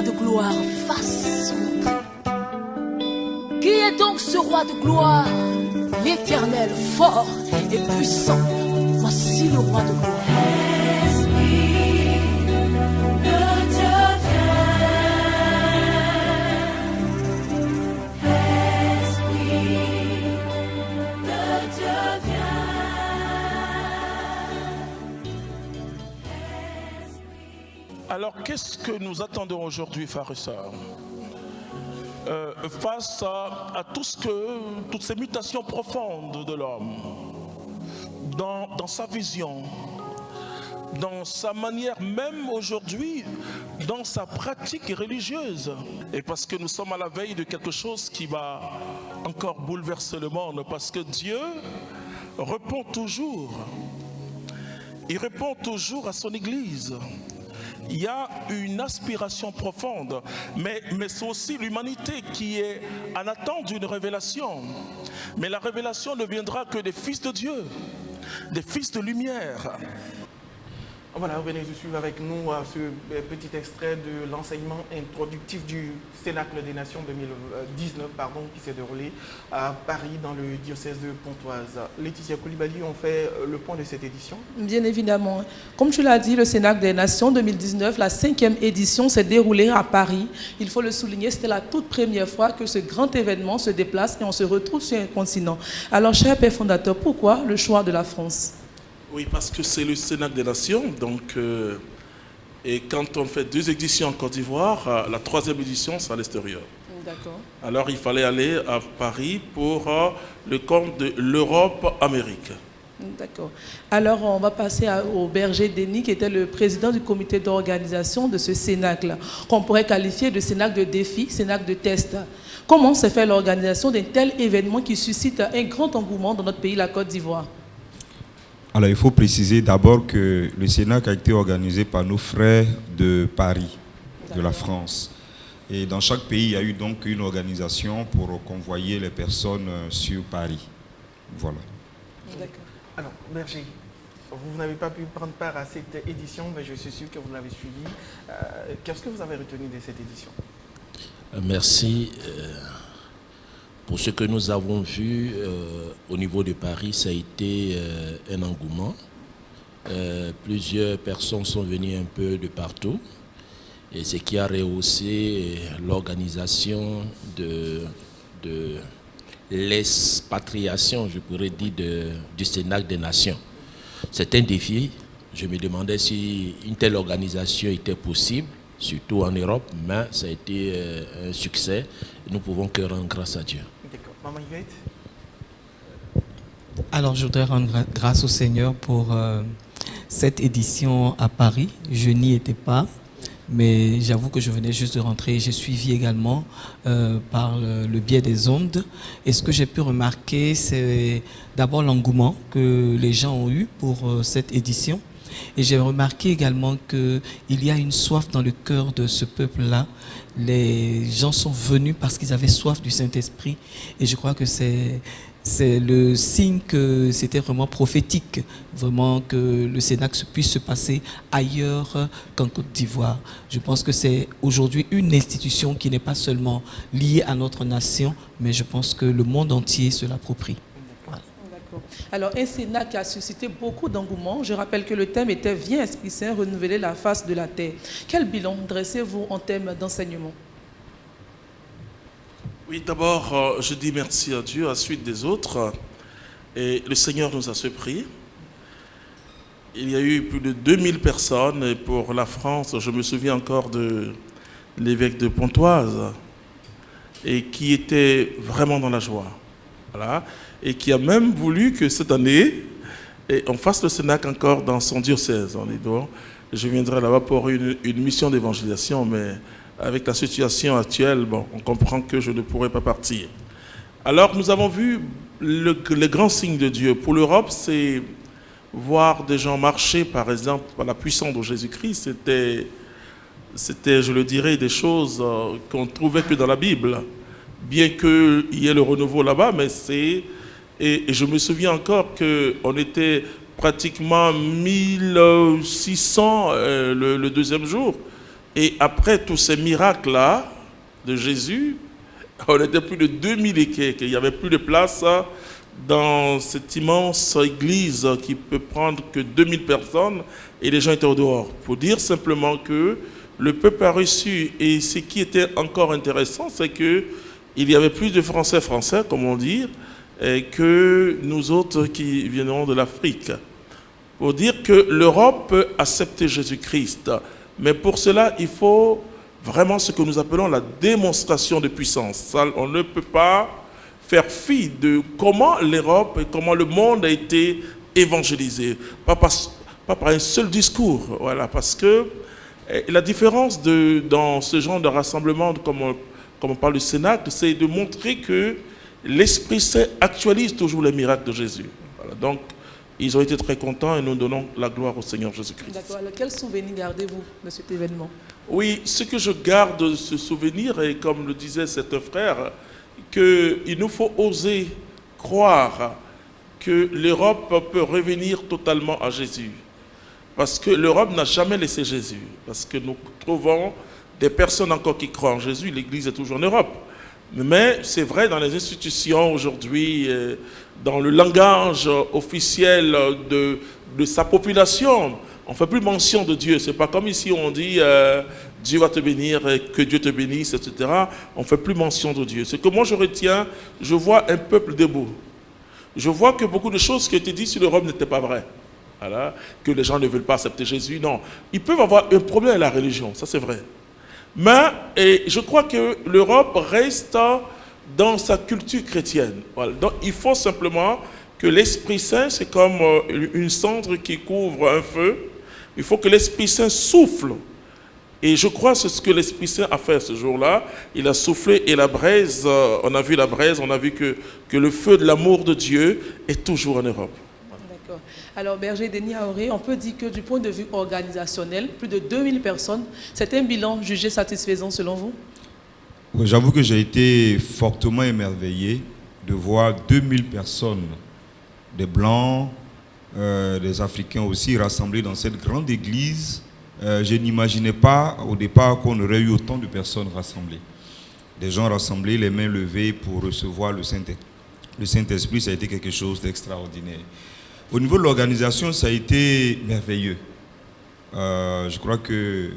roi de gloire fasse son entrée. Qui est donc ce roi de gloire? L'Éternel, fort et puissant. Voici le roi de gloire. Alors, qu'est-ce que nous attendons aujourd'hui, frères et sœurs, face à toutes ces mutations profondes de l'homme, dans sa vision, dans sa manière, même aujourd'hui, dans sa pratique religieuse. Et parce que nous sommes à la veille de quelque chose qui va encore bouleverser le monde, parce que Dieu répond toujours. Il répond toujours à son Église. Il y a une aspiration profonde, mais c'est aussi l'humanité qui est en attente d'une révélation. Mais la révélation ne viendra que des fils de Dieu, des fils de lumière. Voilà, venez de suivre avec nous ce petit extrait de l'enseignement introductif du Cénacle des Nations 2019 qui s'est déroulé à Paris dans le diocèse de Pontoise. Laetitia Koulibaly, on fait le point de cette édition. Bien évidemment. Comme tu l'as dit, le Cénacle des Nations 2019, la 5e édition s'est déroulée à Paris. Il faut le souligner, c'était la toute première fois que ce grand événement se déplace et on se retrouve sur un continent. Alors, cher Père fondateur, pourquoi le choix de la France ? Oui, parce que c'est le Cénacle des Nations. Donc, et quand on fait 2 éditions en Côte d'Ivoire, la 3e édition, c'est à l'extérieur. D'accord. Alors, il fallait aller à Paris pour le compte de l'Europe-Amérique. D'accord. Alors, on va passer au berger Denis, qui était le président du comité d'organisation de ce Cénacle, qu'on pourrait qualifier de Cénacle de défi, Cénacle de test. Comment se fait l'organisation d'un tel événement qui suscite un grand engouement dans notre pays, la Côte d'Ivoire ? Alors, il faut préciser d'abord que le Cénacle a été organisé par nos frères de Paris, de la France. Et dans chaque pays, il y a eu donc une organisation pour convoyer les personnes sur Paris. Voilà. D'accord. Alors, Berger, vous n'avez pas pu prendre part à cette édition, mais je suis sûr que vous l'avez suivi. Qu'est-ce que vous avez retenu de cette édition? Merci. Pour ce que nous avons vu au niveau de Paris, ça a été un engouement. Plusieurs personnes sont venues un peu de partout, et ce qui a rehaussé l'organisation de l'expatriation, je pourrais dire, du Cénacle des Nations. C'est un défi. Je me demandais si une telle organisation était possible, surtout en Europe, mais ça a été un succès. Nous pouvons que rendre grâce à Dieu. D'accord. Maman Yvette? Alors, je voudrais rendre grâce au Seigneur pour cette édition à Paris. Je n'y étais pas, mais j'avoue que je venais juste de rentrer. J'ai suivi également par le biais des ondes. Et ce que j'ai pu remarquer, c'est d'abord l'engouement que les gens ont eu pour cette édition. Et j'ai remarqué également qu'il y a une soif dans le cœur de ce peuple-là. Les gens sont venus parce qu'ils avaient soif du Saint-Esprit. Et je crois que c'est le signe que c'était vraiment prophétique, vraiment que le Cénacle puisse se passer ailleurs qu'en Côte d'Ivoire. Je pense que c'est aujourd'hui une institution qui n'est pas seulement liée à notre nation, mais je pense que le monde entier se l'approprie. Alors, un Cénacle qui a suscité beaucoup d'engouement. Je rappelle que le thème était « Viens, Esprit Saint, renouveler la face de la terre ». Quel bilan dressez-vous en termes d'enseignement? Oui, d'abord, je dis merci à Dieu à la suite des autres. Et le Seigneur nous a surpris. Il y a eu plus de 2000 personnes. Et pour la France, je me souviens encore de l'évêque de Pontoise, et qui était vraiment dans la joie. Voilà. Et qui a même voulu que cette année, on fasse le Cénacle encore dans son diocèse. On dit, bon, je viendrai là-bas pour une mission d'évangélisation, mais avec la situation actuelle, bon, on comprend que je ne pourrai pas partir. Alors, nous avons vu le grand signe de Dieu. Pour l'Europe, c'est voir des gens marcher, par exemple, par la puissance de Jésus-Christ. C'était, je le dirais, des choses qu'on ne trouvait que dans la Bible. Bien qu'il y ait le renouveau là-bas, mais c'est... Et je me souviens encore qu'on était pratiquement 1600 le deuxième jour. Et après tous ces miracles-là de Jésus, on était plus de 2000 et quelques. Il n'y avait plus de place dans cette immense église qui peut prendre que 2000 personnes et les gens étaient au dehors. Pour dire simplement que le peuple a reçu, et ce qui était encore intéressant, c'est qu'il y avait plus de Français, comme on dit, que nous autres qui venons de l'Afrique. Pour dire que l'Europe peut accepter Jésus-Christ. Mais pour cela, il faut vraiment ce que nous appelons la démonstration de puissance. Ça, on ne peut pas faire fi de comment l'Europe et comment le monde a été évangélisé. Pas par un seul discours. Voilà, parce que la différence dans ce genre de rassemblement, comme on parle du Cénacle, c'est de montrer que l'Esprit Saint actualise toujours les miracles de Jésus. Voilà, donc, ils ont été très contents et nous donnons la gloire au Seigneur Jésus-Christ. D'accord. Alors, quel souvenir gardez-vous de cet événement? Oui, ce que je garde de ce souvenir, et comme le disait cet frère, qu'il nous faut oser croire que l'Europe peut revenir totalement à Jésus. Parce que l'Europe n'a jamais laissé Jésus. Parce que nous trouvons des personnes encore qui croient en Jésus. L'Église est toujours en Europe. Mais c'est vrai dans les institutions aujourd'hui, dans le langage officiel de sa population, on ne fait plus mention de Dieu. Ce n'est pas comme ici où on dit Dieu va te bénir, que Dieu te bénisse, etc. On ne fait plus mention de Dieu. Ce que moi je retiens, je vois un peuple debout. Je vois que beaucoup de choses qui étaient dites sur l'Europe n'étaient pas vraies. Voilà. Que les gens ne veulent pas accepter Jésus. Non. Ils peuvent avoir un problème avec la religion, ça c'est vrai. Mais je crois que l'Europe reste dans sa culture chrétienne. Voilà. Donc il faut simplement que l'Esprit Saint, c'est comme une cendre qui couvre un feu. Il faut que l'Esprit Saint souffle. Et je crois que c'est ce que l'Esprit Saint a fait ce jour-là. Il a soufflé et la braise, on a vu la braise, on a vu que le feu de l'amour de Dieu est toujours en Europe. D'accord. Alors, Berger Denis Aoré, on peut dire que du point de vue organisationnel, plus de 2000 personnes, c'est un bilan jugé satisfaisant selon vous? Oui, j'avoue que j'ai été fortement émerveillé de voir 2000 personnes, des Blancs, des Africains aussi, rassemblés dans cette grande église. Je n'imaginais pas au départ qu'on aurait eu autant de personnes rassemblées. Des gens rassemblés, les mains levées pour recevoir le Saint-Esprit, ça a été quelque chose d'extraordinaire. Au niveau de l'organisation, ça a été merveilleux. Je crois que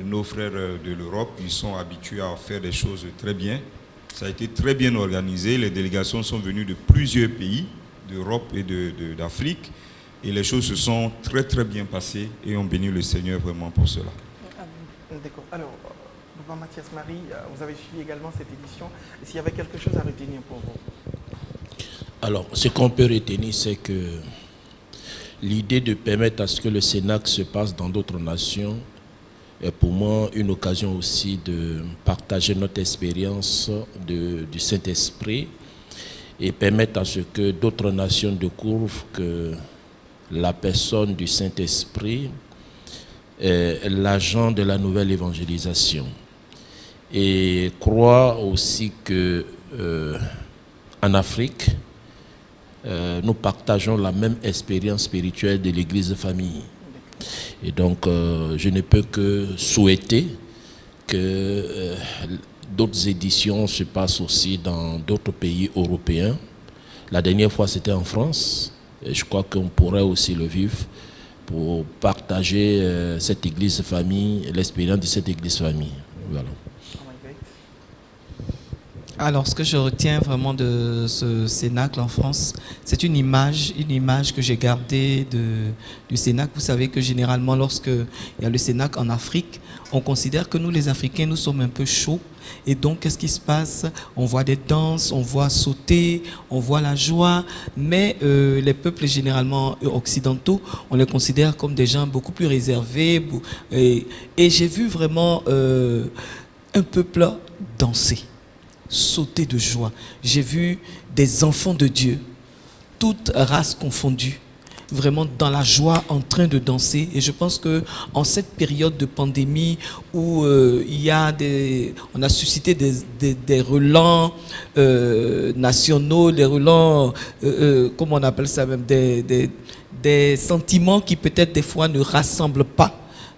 nos frères de l'Europe, ils sont habitués à faire des choses très bien. Ça a été très bien organisé. Les délégations sont venues de plusieurs pays, d'Europe et d'Afrique. Et les choses se sont très très bien passées et on bénit le Seigneur vraiment pour cela. D'accord. Alors, Papa Mathias Marie, vous avez suivi également cette édition. S'il y avait quelque chose à retenir pour vous? Alors, ce qu'on peut retenir, c'est que l'idée de permettre à ce que le Cénacle se passe dans d'autres nations est pour moi une occasion aussi de partager notre expérience du Saint-Esprit et permettre à ce que d'autres nations découvrent que la personne du Saint-Esprit est l'agent de la nouvelle évangélisation. Et croire aussi que en Afrique, nous partageons la même expérience spirituelle de l'Église de famille. Et donc, je ne peux que souhaiter que d'autres éditions se passent aussi dans d'autres pays européens. La dernière fois, c'était en France. Et je crois qu'on pourrait aussi le vivre pour partager cette église famille, l'expérience de cette église famille. Voilà. Alors, ce que je retiens vraiment de ce Cénacle en France, c'est une image que j'ai gardée du Cénacle. Vous savez que généralement, lorsqu'il y a le Cénacle en Afrique, on considère que nous, les Africains, nous sommes un peu chauds. Et donc, qu'est-ce qui se passe? On voit des danses, on voit sauter, on voit la joie, mais les peuples généralement occidentaux, on les considère comme des gens beaucoup plus réservés. Et j'ai vu vraiment un peuple danser, sauter de joie. J'ai vu des enfants de Dieu, toutes races confondues, vraiment dans la joie, en train de danser. Et je pense que en cette période de pandémie où on a suscité des relents nationaux, des relents, comment on appelle ça même, des sentiments qui peut-être des fois ne rassemblent pas.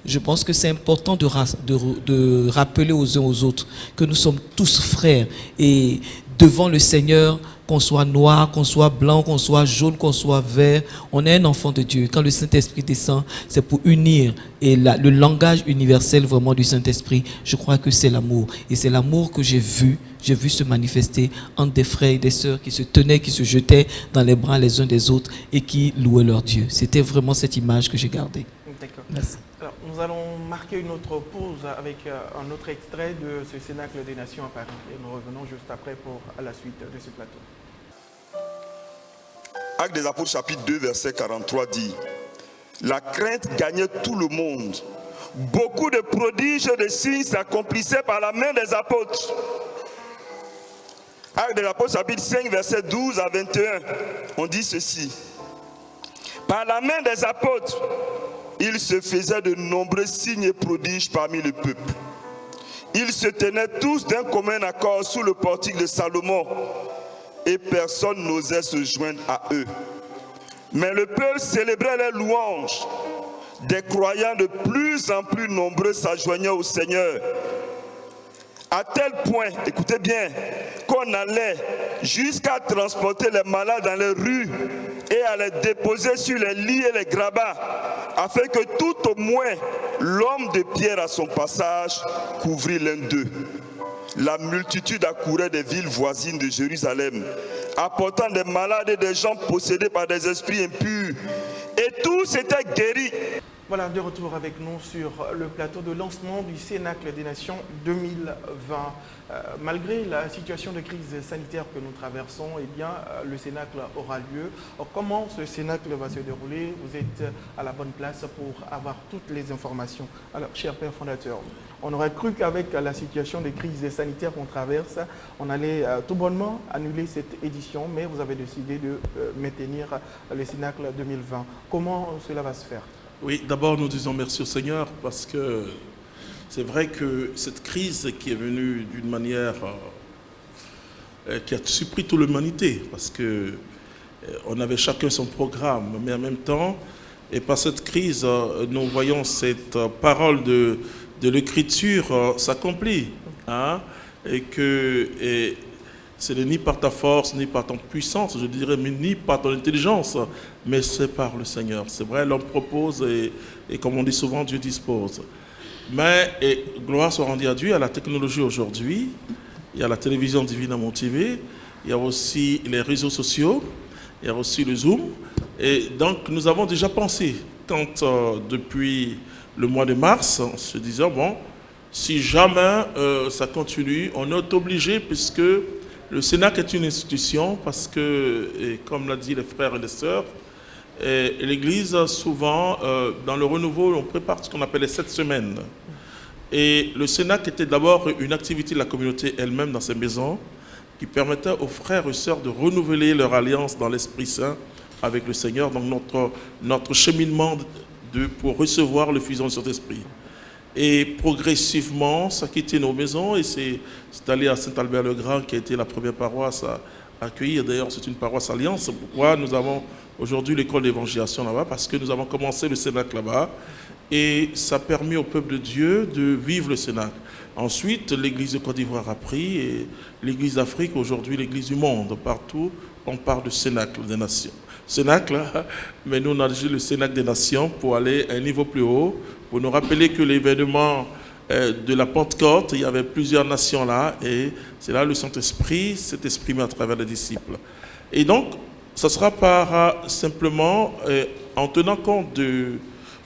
je pense que c'est important de rappeler aux uns aux autres que nous sommes tous frères et devant le Seigneur, qu'on soit noir, qu'on soit blanc, qu'on soit jaune, qu'on soit vert, on est un enfant de Dieu. Quand le Saint-Esprit descend, c'est pour unir. Et le langage universel vraiment du Saint-Esprit, je crois que c'est l'amour. Et c'est l'amour que j'ai vu se manifester entre des frères et des sœurs qui se tenaient, qui se jetaient dans les bras les uns des autres et qui louaient leur Dieu. C'était vraiment cette image que j'ai gardée. D'accord. Merci. Alors, nous allons marquer une autre pause avec un autre extrait de ce Cénacle des Nations à Paris. Et nous revenons juste après pour la suite de ce plateau. Actes des Apôtres chapitre 2 verset 43 dit: la crainte gagnait tout le monde. Beaucoup de prodiges et de signes s'accomplissaient par la main des apôtres. Actes des Apôtres chapitre 5 verset 12 à 21, on dit ceci: par la main des apôtres, il se faisait de nombreux signes et prodiges parmi le peuple. Ils se tenaient tous d'un commun accord sous le portique de Salomon, et personne n'osait se joindre à eux. Mais le peuple célébrait les louanges. Des croyants de plus en plus nombreux s'adjoignaient au Seigneur. À tel point, écoutez bien, qu'on allait jusqu'à transporter les malades dans les rues et à les déposer sur les lits et les grabats, afin que tout au moins l'homme de pierre à son passage couvrit l'un d'eux. La multitude accourait des villes voisines de Jérusalem, apportant des malades et des gens possédés par des esprits impurs. Et tous étaient guéris. Voilà, de retour avec nous sur le plateau de lancement du Cénacle des Nations 2020. Malgré la situation de crise sanitaire que nous traversons, eh bien, le Cénacle aura lieu. Comment ce Cénacle va se dérouler? Vous êtes à la bonne place pour avoir toutes les informations. Alors, cher Père fondateur, on aurait cru qu'avec la situation de crise sanitaire qu'on traverse, on allait tout bonnement annuler cette édition, mais vous avez décidé de maintenir le Cénacle 2020. Comment cela va se faire? Oui, d'abord nous disons merci au Seigneur parce que c'est vrai que cette crise qui est venue d'une manière qui a surpris toute l'humanité parce que on avait chacun son programme, mais en même temps, et par cette crise, nous voyons cette parole de l'Écriture s'accomplir, hein, et que ce n'est ni par ta force, ni par ton puissance, je dirais, mais ni par ton intelligence, mais c'est par le Seigneur. C'est vrai, l'homme propose et comme on dit souvent, Dieu dispose. Mais gloire soit rendue à Dieu, à la technologie aujourd'hui, il y a la télévision divinement TV, il y a aussi les réseaux sociaux, il y a aussi le Zoom. Et donc nous avons déjà pensé, quand depuis le mois de mars, en se disant, bon, si jamais ça continue, on est obligé puisque le Cénacle est une institution parce que, et comme l'a dit les frères et les sœurs, l'Église, souvent, dans le renouveau, on prépare ce qu'on appelle les 7 semaines. Et le Cénacle était d'abord une activité de la communauté elle-même dans ses maisons qui permettait aux frères et sœurs de renouveler leur alliance dans l'Esprit Saint avec le Seigneur, donc notre cheminement pour recevoir le fusion du Saint-Esprit. Et progressivement, ça a quitté nos maisons et c'est allé à Saint-Albert-le-Grand qui a été la première paroisse à accueillir. D'ailleurs, c'est une paroisse alliance. C'est pourquoi nous avons aujourd'hui l'école d'évangélisation là-bas, parce que nous avons commencé le Cénacle là-bas et ça a permis au peuple de Dieu de vivre le Cénacle. Ensuite, l'Église de Côte d'Ivoire a pris et l'Église d'Afrique, aujourd'hui l'Église du monde. Partout, on parle de Cénacle des Nations. Cénacle, mais nous on a dit le Cénacle des Nations pour aller à un niveau plus haut, pour nous rappeler que l'événement de la Pentecôte, il y avait plusieurs nations là, et c'est là le Saint-Esprit s'est exprimé à travers les disciples. Et donc, ça sera par simplement, en tenant compte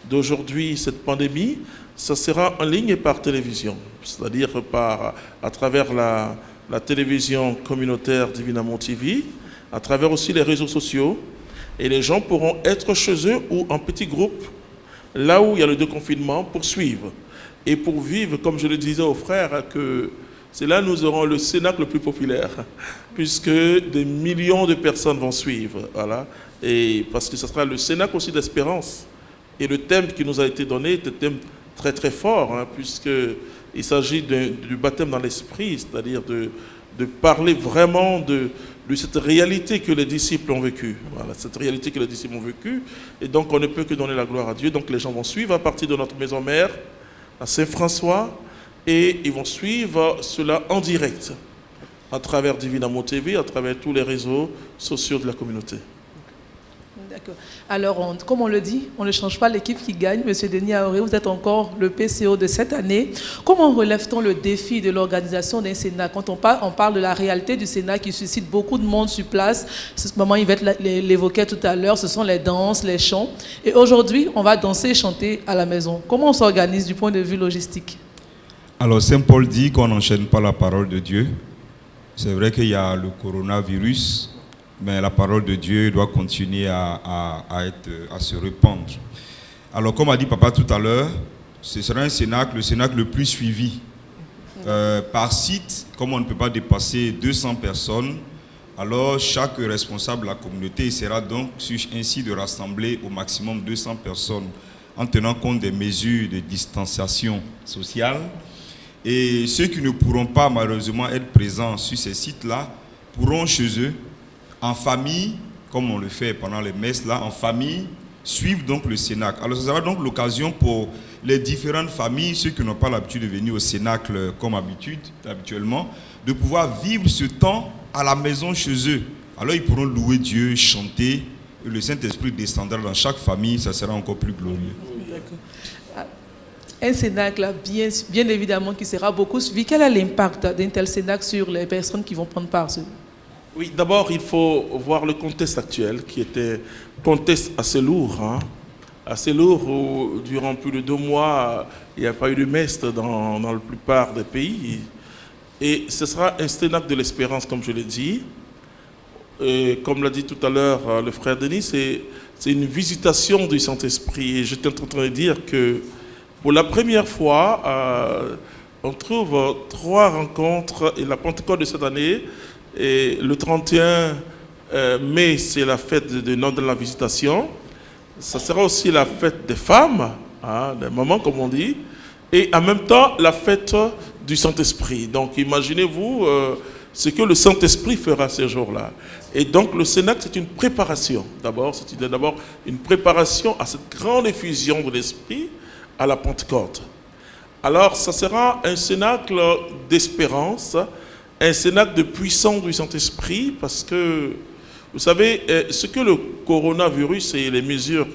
d'aujourd'hui, cette pandémie, ça sera en ligne et par télévision, c'est-à-dire à travers la télévision communautaire Divinement TV, à travers aussi les réseaux sociaux, et les gens pourront être chez eux ou en petits groupes, là où il y a le déconfinement, pour suivre. Et pour vivre, comme je le disais aux frères, que c'est là que nous aurons le Cénacle le plus populaire, puisque des millions de personnes vont suivre. Voilà. Et parce que ce sera le Cénacle aussi d'espérance. Et le thème qui nous a été donné est un thème très très fort, hein, puisqu'il s'agit du baptême dans l'esprit, c'est-à-dire de parler vraiment de cette réalité que les disciples ont vécue. Voilà, cette réalité que les disciples ont vécue. Et donc, on ne peut que donner la gloire à Dieu. Donc, les gens vont suivre à partir de notre maison mère, à Saint-François, et ils vont suivre cela en direct, à travers Divin Amour TV, à travers tous les réseaux sociaux de la communauté. D'accord. Alors, comme on le dit, on ne change pas l'équipe qui gagne. Monsieur Denis Aoré, vous êtes encore le PCO de cette année. Comment relève-t-on le défi de l'organisation d'un Sénat? Quand on parle de la réalité du Sénat qui suscite beaucoup de monde sur place, maman Yvette l'évoquait tout à l'heure, ce sont les danses, les chants. Et aujourd'hui, on va danser et chanter à la maison. Comment on s'organise du point de vue logistique? Alors, Saint Paul dit qu'on n'enchaîne pas la parole de Dieu. C'est vrai qu'il y a le coronavirus, mais la parole de Dieu doit continuer à se répandre. Alors, comme a dit papa tout à l'heure, ce sera un cénacle, le cénacle le plus suivi. Par site, comme on ne peut pas dépasser 200 personnes, alors chaque responsable de la communauté essaiera donc ainsi de rassembler au maximum 200 personnes en tenant compte des mesures de distanciation sociale. Et ceux qui ne pourront pas malheureusement être présents sur ces sites-là pourront chez eux, en famille, comme on le fait pendant les messes là, en famille, suivre donc le cénacle. Alors ça sera donc l'occasion pour les différentes familles, ceux qui n'ont pas l'habitude de venir au cénacle comme habituellement, de pouvoir vivre ce temps à la maison chez eux. Alors ils pourront louer Dieu, chanter, et le Saint-Esprit descendra dans chaque famille, ça sera encore plus glorieux. D'accord. Un cénacle, bien évidemment, qui sera beaucoup suivi. Quel est l'impact d'un tel cénacle sur les personnes qui vont prendre part? Oui, d'abord, il faut voir le contexte actuel, qui était un contexte assez lourd. Assez lourd, où durant plus de 2 mois, il n'y a pas eu de messe dans la plupart des pays. Et ce sera un cénacle de l'espérance, comme je l'ai dit. Et comme l'a dit tout à l'heure le frère Denis, c'est une visitation du Saint-Esprit. Et j'étais en train de dire que pour la première fois, on trouve 3 rencontres, et la Pentecôte de cette année, et le 31 mai, c'est la fête de la Visitation. Ça sera aussi la fête des femmes, des mamans comme on dit, et en même temps la fête du Saint-Esprit. Donc imaginez-vous ce que le Saint-Esprit fera ces jours-là. Et donc le cénacle, c'est une préparation. D'abord, c'est d'abord une préparation à cette grande effusion de l'Esprit à la Pentecôte. Alors ça sera un cénacle d'espérance, un cénacle de puissance du Saint-Esprit, parce que, vous savez, ce que le coronavirus et les mesures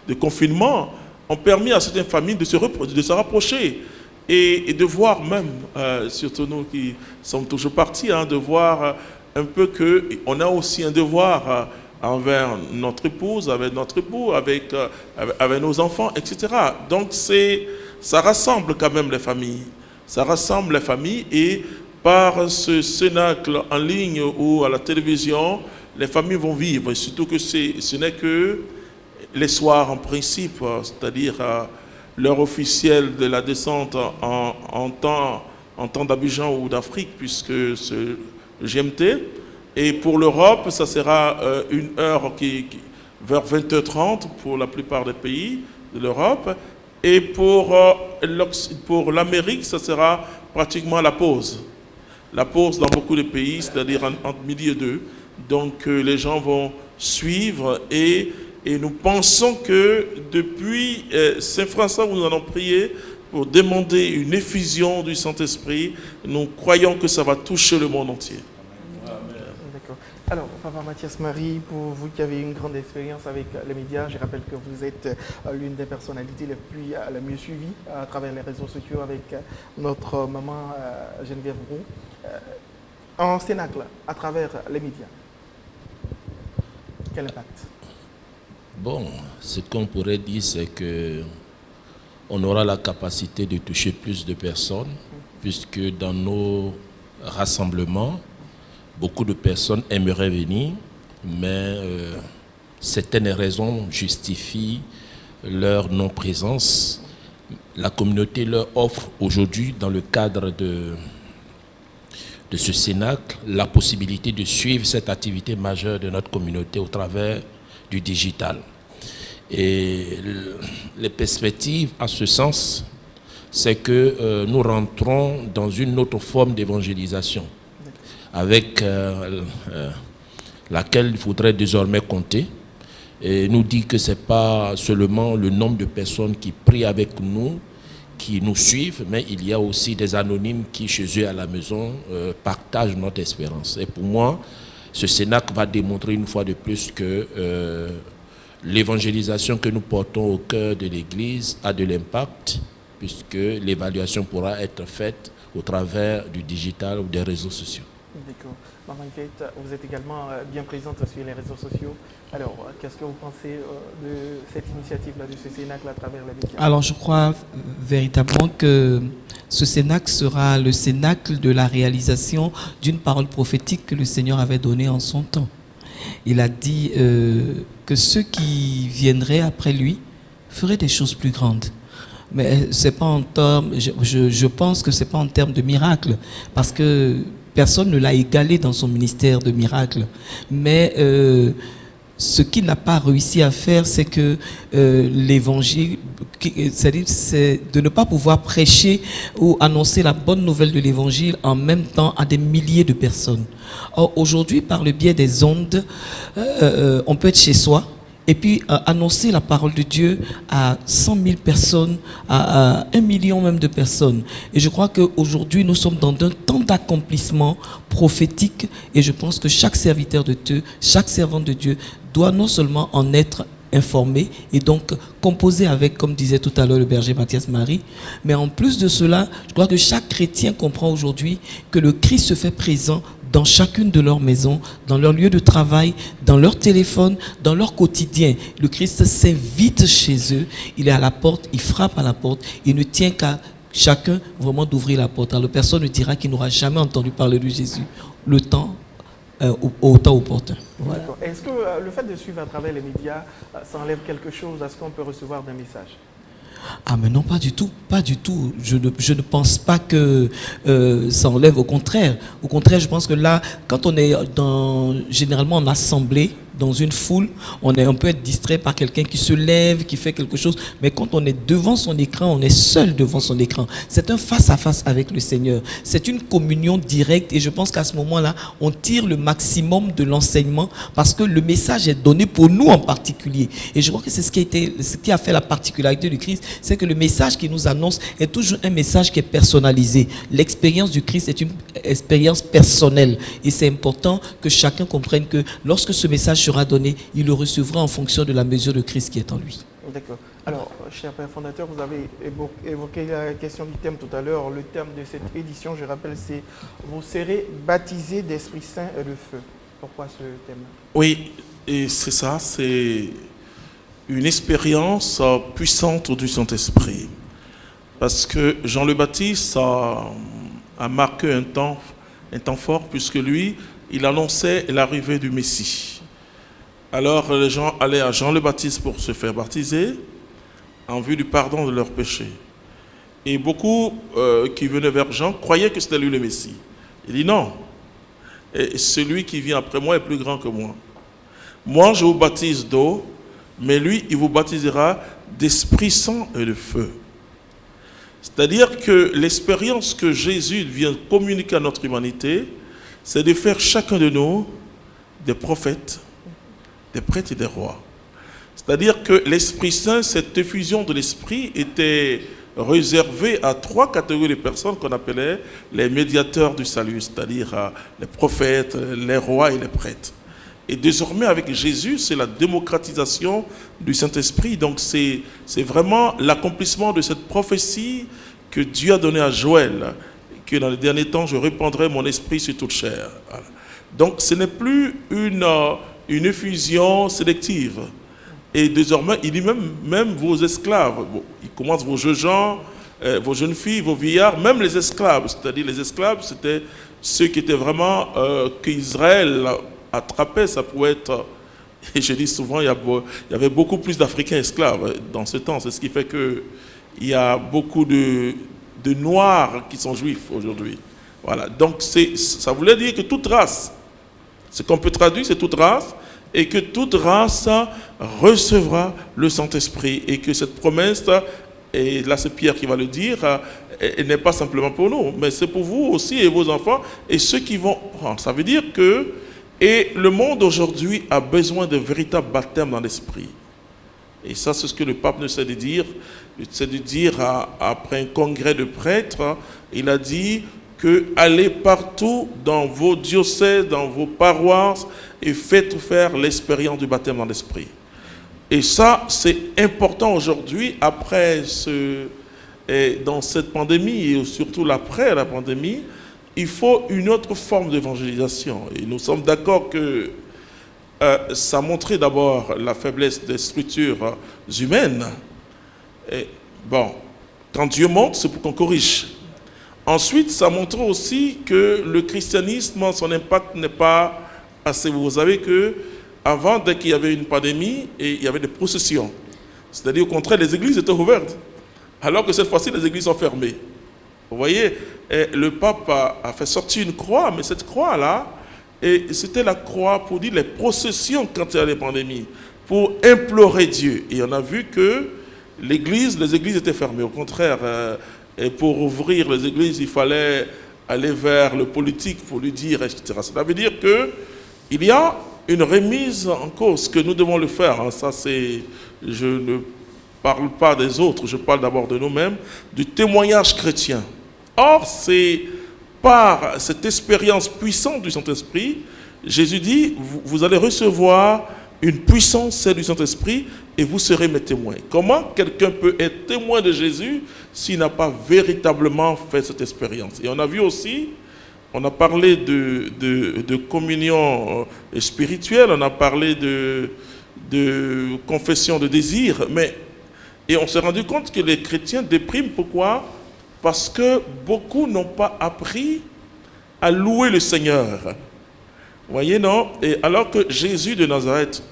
de confinement ont permis à certaines familles de se rapprocher et de voir même, surtout nous qui sommes toujours partis, de voir un peu qu'on a aussi un devoir envers notre épouse, avec notre époux, avec nos enfants, etc. Donc ça rassemble quand même les familles. Ça rassemble les familles et par ce cénacle en ligne ou à la télévision, les familles vont vivre. Et surtout que ce n'est que les soirs en principe, c'est-à-dire l'heure officielle de la descente en temps d'Abidjan ou d'Afrique, puisque c'est GMT. Et pour l'Europe, ça sera une heure vers 20h30 pour la plupart des pays de l'Europe. Et pour l'Amérique, ça sera pratiquement la pause. La pause dans beaucoup de pays, c'est-à-dire entre midi et 2. Donc les gens vont suivre et nous pensons que depuis Saint-François, où nous allons prier pour demander une effusion du Saint-Esprit, nous croyons que ça va toucher le monde entier. D'accord. Alors, Papa Mathias Marie, pour vous qui avez une grande expérience avec les médias, je rappelle que vous êtes l'une des personnalités les mieux suivies à travers les réseaux sociaux avec notre maman Geneviève Roux. En cénacle, à travers les médias, quel impact? Bon, ce qu'on pourrait dire, c'est que on aura la capacité de toucher plus de personnes, puisque dans nos rassemblements, beaucoup de personnes aimeraient venir, mais certaines raisons justifient leur non-présence. La communauté leur offre aujourd'hui, dans le cadre de ce cénacle, la possibilité de suivre cette activité majeure de notre communauté au travers du digital. Et les perspectives à ce sens, c'est que nous rentrons dans une autre forme d'évangélisation. avec laquelle il faudrait désormais compter. Et nous dit que ce n'est pas seulement le nombre de personnes qui prient avec nous, qui nous suivent, mais il y a aussi des anonymes qui, chez eux à la maison, partagent notre espérance. Et pour moi, ce Cénacle va démontrer une fois de plus que l'évangélisation que nous portons au cœur de l'Église a de l'impact, puisque l'évaluation pourra être faite au travers du digital ou des réseaux sociaux. D'accord. Maman Yvette, vous êtes également bien présente sur les réseaux sociaux. Alors, qu'est-ce que vous pensez de cette initiative-là, de ce Cénacle à travers les médias? Alors, je crois véritablement que ce Cénacle sera le Cénacle de la réalisation d'une parole prophétique que le Seigneur avait donnée en son temps. Il a dit que ceux qui viendraient après lui feraient des choses plus grandes. Mais c'est pas en termes, je pense que c'est pas en termes de miracle, parce que personne ne l'a égalé dans son ministère de miracle. Mais ce qu'il n'a pas réussi à faire, c'est que l'évangile, c'est de ne pas pouvoir prêcher ou annoncer la bonne nouvelle de l'évangile en même temps à des milliers de personnes. Or, aujourd'hui, par le biais des ondes, on peut être chez soi et puis annoncer la parole de Dieu à 100 000 personnes, à 1 million même de personnes. Et je crois qu'aujourd'hui, nous sommes dans un temps d'accomplissement prophétique et je pense que chaque serviteur de Dieu, chaque servant de Dieu doit non seulement en être informé et donc composer avec, comme disait tout à l'heure le berger Mathias Marie, mais en plus de cela, je crois que chaque chrétien comprend aujourd'hui que le Christ se fait présent dans chacune de leurs maisons, dans leur lieu de travail, dans leur téléphone, dans leur quotidien. Le Christ s'invite chez eux, il est à la porte, il frappe à la porte, il ne tient qu'à chacun vraiment d'ouvrir la porte. Alors personne ne dira qu'il n'aura jamais entendu parler de Jésus. Le temps, au temps opportun. Voilà. Est-ce que le fait de suivre à travers les médias, ça enlève quelque chose à ce qu'on peut recevoir d'un message? Ah mais non, pas du tout, pas du tout. Je ne pense pas que ça enlève, au contraire. Au contraire, je pense que là, quand on est généralement en assemblée, dans une foule, on peut être distrait par quelqu'un qui se lève, qui fait quelque chose, mais quand on est devant son écran, on est seul devant son écran. C'est un face-à-face avec le Seigneur. C'est une communion directe et je pense qu'à ce moment-là, on tire le maximum de l'enseignement parce que le message est donné pour nous en particulier. Et je crois que c'est ce qui a fait la particularité du Christ, c'est que le message qu'il nous annonce est toujours un message qui est personnalisé. L'expérience du Christ est une expérience personnelle et c'est important que chacun comprenne que lorsque ce message sera donné, il le recevra en fonction de la mesure de Christ qui est en lui. D'accord. Alors, cher Père fondateur, vous avez évoqué la question du thème tout à l'heure. Le thème de cette édition, je rappelle, c'est « Vous serez baptisés d'Esprit Saint et de feu ». Pourquoi ce thème? Oui, et c'est ça, c'est une expérience puissante du Saint-Esprit. Parce que Jean le Baptiste a marqué un temps fort, puisque lui, il annonçait l'arrivée du Messie. Alors les gens allaient à Jean le Baptiste pour se faire baptiser en vue du pardon de leurs péchés. Et beaucoup qui venaient vers Jean croyaient que c'était lui le Messie. Il dit non, et celui qui vient après moi est plus grand que moi. Moi je vous baptise d'eau, mais lui il vous baptisera d'Esprit Saint et de feu. C'est-à-dire que l'expérience que Jésus vient communiquer à notre humanité, c'est de faire chacun de nous des prophètes, des prêtres et des rois. C'est-à-dire que l'Esprit Saint, cette effusion de l'Esprit était réservée à 3 catégories de personnes qu'on appelait les médiateurs du salut, c'est-à-dire les prophètes, les rois et les prêtres. Et désormais, avec Jésus, c'est la démocratisation du Saint-Esprit. Donc c'est vraiment l'accomplissement de cette prophétie que Dieu a donnée à Joël, que dans les derniers temps, je répandrai mon esprit sur toute chair. Voilà. Donc ce n'est plus une effusion sélective. Et désormais, il dit même vos esclaves, bon, il commence vos jeunes gens, vos jeunes filles, vos vieillards, même les esclaves. C'est-à-dire les esclaves, c'était ceux qui étaient vraiment, qu'Israël attrapait. Ça pouvait être, et je dis souvent, il y avait beaucoup plus d'Africains esclaves dans ce temps. C'est ce qui fait qu'il y a beaucoup de Noirs qui sont juifs aujourd'hui. Voilà. Donc ça voulait dire que toute race, ce qu'on peut traduire, c'est toute race, et que toute race recevra le Saint-Esprit, et que cette promesse et là c'est Pierre qui va le dire, et n'est pas simplement pour nous, mais c'est pour vous aussi et vos enfants et ceux qui vont prendre. Ça veut dire que le monde aujourd'hui a besoin de véritables baptêmes dans l'esprit. Et ça, c'est ce que le pape nous sait de dire. C'est de dire, après un congrès de prêtres, il a dit que allez partout dans vos diocèses, dans vos paroisses, et faites faire l'expérience du baptême dans l'esprit. Et ça, c'est important aujourd'hui, après dans cette pandémie, et surtout après la pandémie, il faut une autre forme d'évangélisation. Et nous sommes d'accord que ça a montré d'abord la faiblesse des structures humaines. Et bon, quand Dieu montre, c'est pour qu'on corrige. Ensuite, ça montre aussi que le christianisme, son impact n'est pas assez. Vous savez que avant, dès qu'il y avait une pandémie, il y avait des processions. C'est-à-dire, au contraire, les églises étaient ouvertes. Alors que cette fois-ci, les églises sont fermées. Vous voyez, le pape a fait sortir une croix, mais cette croix-là, c'était la croix pour dire les processions quand il y a les pandémies, pour implorer Dieu. Et on a vu que les églises étaient fermées. Au contraire, et pour ouvrir les églises, il fallait aller vers le politique pour lui dire, etc. Ça veut dire qu'il y a une remise en cause, que nous devons le faire. Hein. Ça, je ne parle pas des autres, je parle d'abord de nous-mêmes, du témoignage chrétien. Or, c'est par cette expérience puissante du Saint-Esprit, Jésus dit, vous allez recevoir une puissance, celle du Saint-Esprit, et vous serez mes témoins. Comment quelqu'un peut être témoin de Jésus s'il n'a pas véritablement fait cette expérience? Et on a vu aussi, on a parlé de communion spirituelle, on a parlé de confession de désir, et on s'est rendu compte que les chrétiens dépriment. Pourquoi? Parce que beaucoup n'ont pas appris à louer le Seigneur. Vous voyez, non? Et alors que Jésus de Nazareth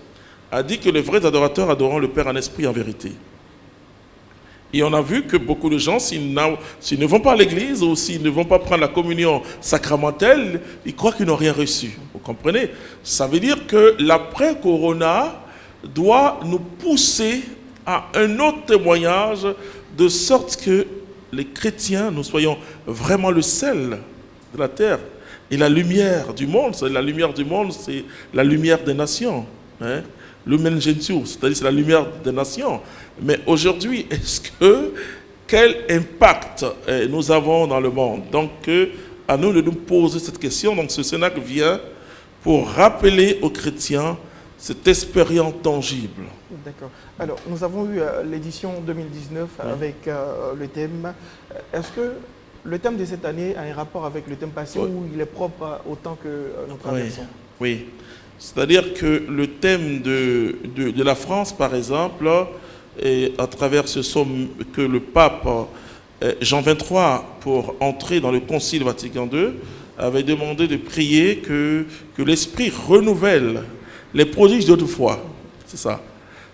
a dit que les vrais adorateurs adoreront le Père en esprit et en vérité. Et on a vu que beaucoup de gens, s'ils ne vont pas à l'église ou s'ils ne vont pas prendre la communion sacramentelle, ils croient qu'ils n'ont rien reçu. Vous comprenez? Ça veut dire que l'après-corona doit nous pousser à un autre témoignage, de sorte que les chrétiens, nous soyons vraiment le sel de la terre et la lumière du monde. La lumière du monde, c'est la lumière des nations. Hein? Lumen Gentium, c'est-à-dire c'est la lumière des nations. Mais aujourd'hui, quel impact nous avons dans le monde? Donc, à nous de nous poser cette question. Donc, ce Cénacle vient pour rappeler aux chrétiens cette expérience tangible. D'accord. Alors, nous avons eu l'édition 2019 avec le thème. Est-ce que le thème de cette année a un rapport avec le thème passé ou il est propre autant que nous traversons? Oui. C'est-à-dire que le thème de la France, par exemple, et à travers ce somme que le pape Jean XXIII, pour entrer dans le Concile Vatican II, avait demandé de prier que l'Esprit renouvelle les prodiges d'autrefois. C'est ça.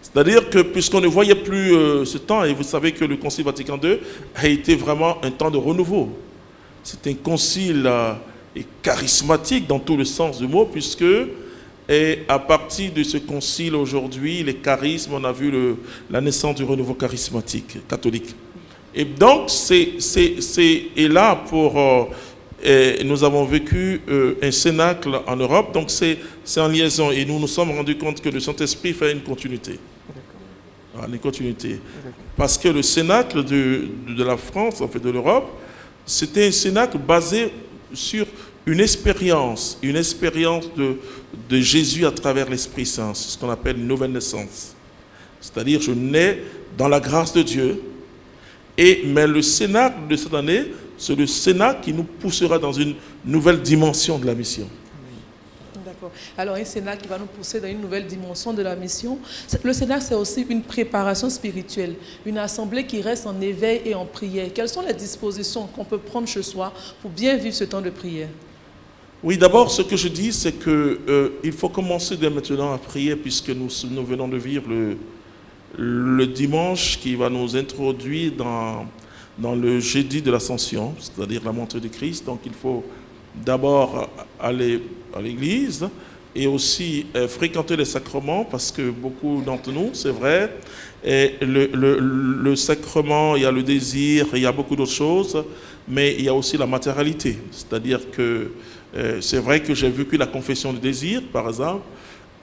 C'est-à-dire que puisqu'on ne voyait plus ce temps, et vous savez que le Concile Vatican II a été vraiment un temps de renouveau. C'est un concile charismatique dans tout le sens du mot, puisque à partir de ce concile aujourd'hui, les charismes, on a vu la naissance du renouveau charismatique catholique. Et donc, et là, nous avons vécu un cénacle en Europe, donc c'est en liaison. Et nous nous sommes rendus compte que le Saint-Esprit fait une continuité. Une continuité. Parce que le cénacle de la France, en fait de l'Europe, c'était un cénacle basé sur une expérience de Jésus à travers l'Esprit Saint, c'est ce qu'on appelle une nouvelle naissance. C'est-à-dire, je nais dans la grâce de Dieu, mais le cénacle de cette année, c'est le cénacle qui nous poussera dans une nouvelle dimension de la mission. D'accord. Alors, un cénacle qui va nous pousser dans une nouvelle dimension de la mission. Le cénacle, c'est aussi une préparation spirituelle, une assemblée qui reste en éveil et en prière. Quelles sont les dispositions qu'on peut prendre ce soir pour bien vivre ce temps de prière? Oui, d'abord, ce que je dis, c'est qu'il faut commencer dès maintenant à prier, puisque nous venons de vivre le dimanche qui va nous introduire dans le jeudi de l'Ascension, c'est-à-dire la montée de Christ. Donc, il faut d'abord aller à l'église et aussi fréquenter les sacrements, parce que beaucoup d'entre nous, c'est vrai, et le sacrement, il y a le désir, il y a beaucoup d'autres choses, mais il y a aussi la matérialité. C'est-à-dire que c'est vrai que j'ai vécu la confession de désir, par exemple,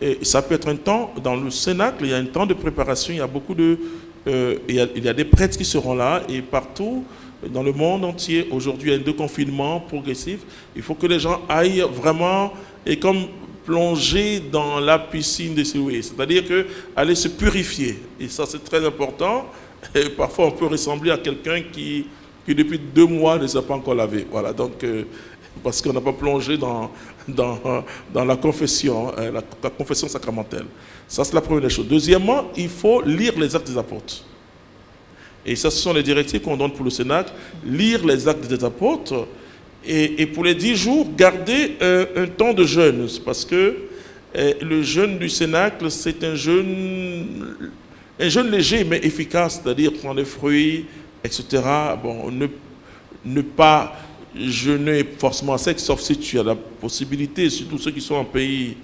et ça peut être un temps, dans le cénacle, il y a un temps de préparation, il y a beaucoup de... il y a des prêtres qui seront là, et partout, dans le monde entier, aujourd'hui, il y a un déconfinement progressif. Il faut que les gens aillent vraiment, et comme plonger dans la piscine de Siloué, c'est-à-dire que aller se purifier. Et ça, c'est très important. Et parfois, on peut ressembler à quelqu'un qui depuis 2 mois ne s'est pas encore lavé. Voilà, donc, parce qu'on n'a pas plongé dans la confession, la confession sacramentelle. Ça, c'est la première chose. Deuxièmement, il faut lire les Actes des Apôtres. Et ça, ce sont les directives qu'on donne pour le Cénacle. Lire les Actes des Apôtres. Et pour les 10 jours, garder un temps de jeûne. Parce que le jeûne du Cénacle, c'est un jeûne léger mais efficace. C'est-à-dire prendre des fruits, etc. Bon, ne pas jeûner forcément sec, sauf si tu as la possibilité, surtout ceux qui sont en pays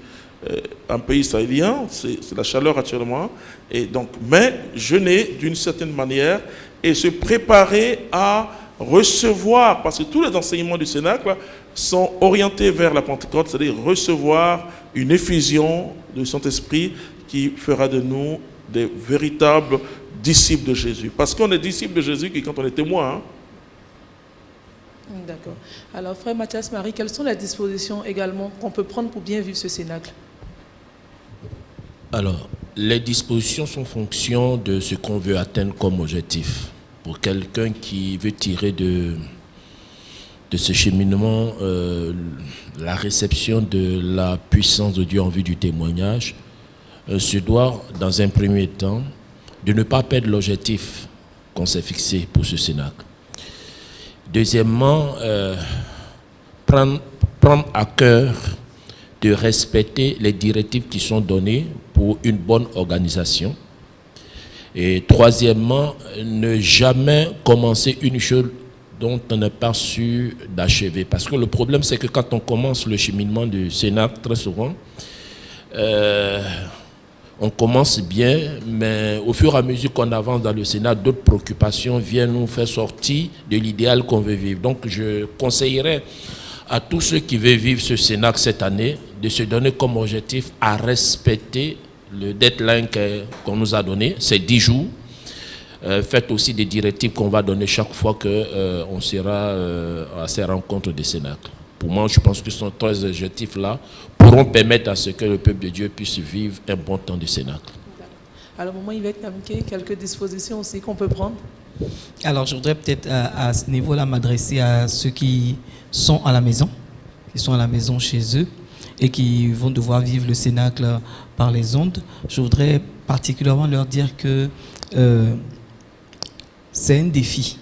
sahélien, c'est la chaleur actuellement, et donc, mais jeûner d'une certaine manière et se préparer à recevoir, parce que tous les enseignements du Cénacle sont orientés vers la Pentecôte, c'est-à-dire recevoir une effusion du Saint-Esprit qui fera de nous des véritables disciples de Jésus. Parce qu'on est disciples de Jésus quand on est témoin. Hein. D'accord. Alors, frère Mathias Marie, quelles sont les dispositions également qu'on peut prendre pour bien vivre ce Cénacle? Alors, les dispositions sont en fonction de ce qu'on veut atteindre comme objectif. Pour quelqu'un qui veut tirer de ce cheminement la réception de la puissance de Dieu en vue du témoignage, se doit, dans un premier temps, de ne pas perdre l'objectif qu'on s'est fixé pour ce Cénacle. Deuxièmement, prendre à cœur de respecter les directives qui sont données pour une bonne organisation. Et troisièmement, ne jamais commencer une chose dont on n'est pas sûr d'achever. Parce que le problème, c'est que quand on commence le cheminement du Cénacle, très souvent, on commence bien, mais au fur et à mesure qu'on avance dans le Cénacle, d'autres préoccupations viennent nous faire sortir de l'idéal qu'on veut vivre. Donc je conseillerais à tous ceux qui veulent vivre ce Cénacle cette année de se donner comme objectif à respecter le deadline qu'on nous a donné, c'est 10 jours. Faites aussi des directives qu'on va donner chaque fois qu'on sera à ces rencontres de Cénacle. Pour moi, je pense que ces 3 objectifs-là pourront permettre à ce que le peuple de Dieu puisse vivre un bon temps de Cénacle. Alors, maman Yvette Namké, quelques dispositions aussi qu'on peut prendre? Alors, je voudrais peut-être à ce niveau-là m'adresser à ceux qui sont à la maison, chez eux, et qui vont devoir vivre le Cénacle par les ondes. Je voudrais particulièrement leur dire que c'est un défi.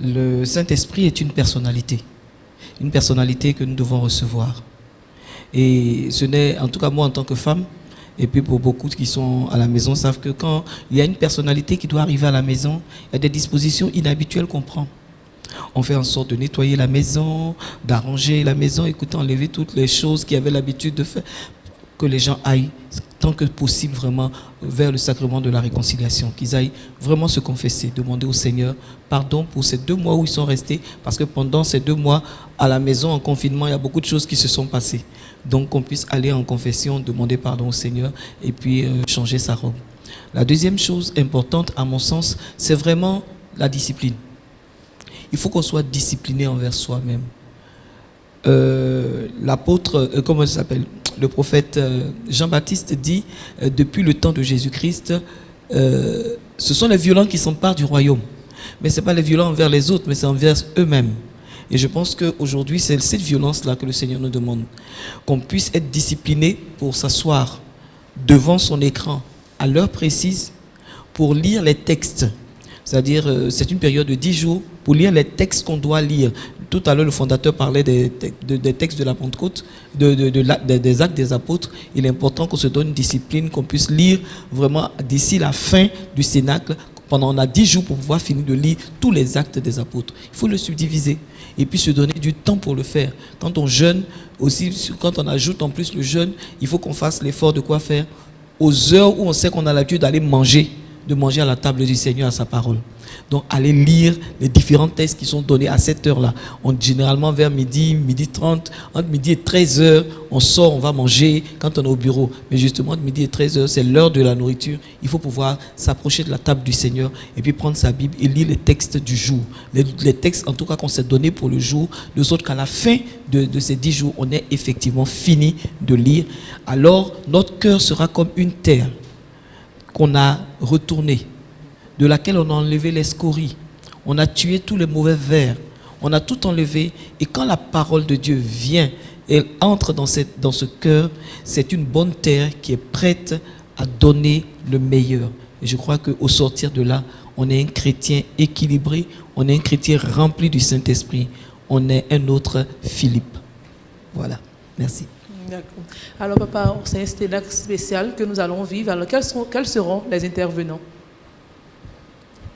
Le Saint-Esprit est une personnalité que nous devons recevoir. Et ce n'est, en tout cas moi en tant que femme, et puis pour beaucoup qui sont à la maison, savent que quand il y a une personnalité qui doit arriver à la maison, il y a des dispositions inhabituelles qu'on prend. On fait en sorte de nettoyer la maison, d'arranger la maison, écoutez, enlever toutes les choses qu'ils avaient l'habitude de faire, que les gens aillent tant que possible vraiment vers le sacrement de la réconciliation, qu'ils aillent vraiment se confesser, demander au Seigneur pardon pour ces 2 mois où ils sont restés, parce que pendant ces 2 mois à la maison en confinement, il y a beaucoup de choses qui se sont passées. Donc qu'on puisse aller en confession, demander pardon au Seigneur et puis changer sa robe. La deuxième chose importante à mon sens, c'est vraiment la discipline. Il faut qu'on soit discipliné envers soi-même. L'apôtre, comment il s'appelle, le prophète Jean-Baptiste dit, depuis le temps de Jésus-Christ, ce sont les violents qui s'emparent du royaume. Mais ce n'est pas les violents envers les autres, mais c'est envers eux-mêmes. Et je pense qu'aujourd'hui, c'est cette violence-là que le Seigneur nous demande. Qu'on puisse être discipliné pour s'asseoir devant son écran à l'heure précise pour lire les textes. C'est-à-dire, c'est une période de 10 jours pour lire les textes qu'on doit lire. Tout à l'heure, le fondateur parlait des textes de la Pentecôte, des actes des apôtres. Il est important qu'on se donne une discipline, qu'on puisse lire vraiment d'ici la fin du Cénacle, on a 10 jours pour pouvoir finir de lire tous les actes des apôtres. Il faut le subdiviser et puis se donner du temps pour le faire. Quand on jeûne, aussi, quand on ajoute en plus le jeûne, il faut qu'on fasse l'effort de quoi faire aux heures où on sait qu'on a l'habitude d'aller manger, de manger à la table du Seigneur, à sa parole. Donc, aller lire les différents textes qui sont donnés à cette heure-là. Généralement, vers midi, midi 30, entre midi et 13h, on sort, on va manger quand on est au bureau. Mais justement, entre midi et 13h, c'est l'heure de la nourriture. Il faut pouvoir s'approcher de la table du Seigneur et puis prendre sa Bible et lire les textes du jour. Les textes, en tout cas, qu'on s'est donnés pour le jour, de sorte qu'à la fin de ces 10 jours, on ait effectivement fini de lire. Alors, notre cœur sera comme une terre qu'on a retournée, de laquelle on a enlevé les scories, on a tué tous les mauvais vers, on a tout enlevé, et quand la parole de Dieu vient, elle entre dans ce cœur, c'est une bonne terre qui est prête à donner le meilleur. Et je crois qu'au sortir de là, on est un chrétien équilibré, on est un chrétien rempli du Saint-Esprit, on est un autre Philippe. Voilà, merci. D'accord. Alors papa, c'est un cénacle spécial que nous allons vivre. Alors quels seront les intervenants?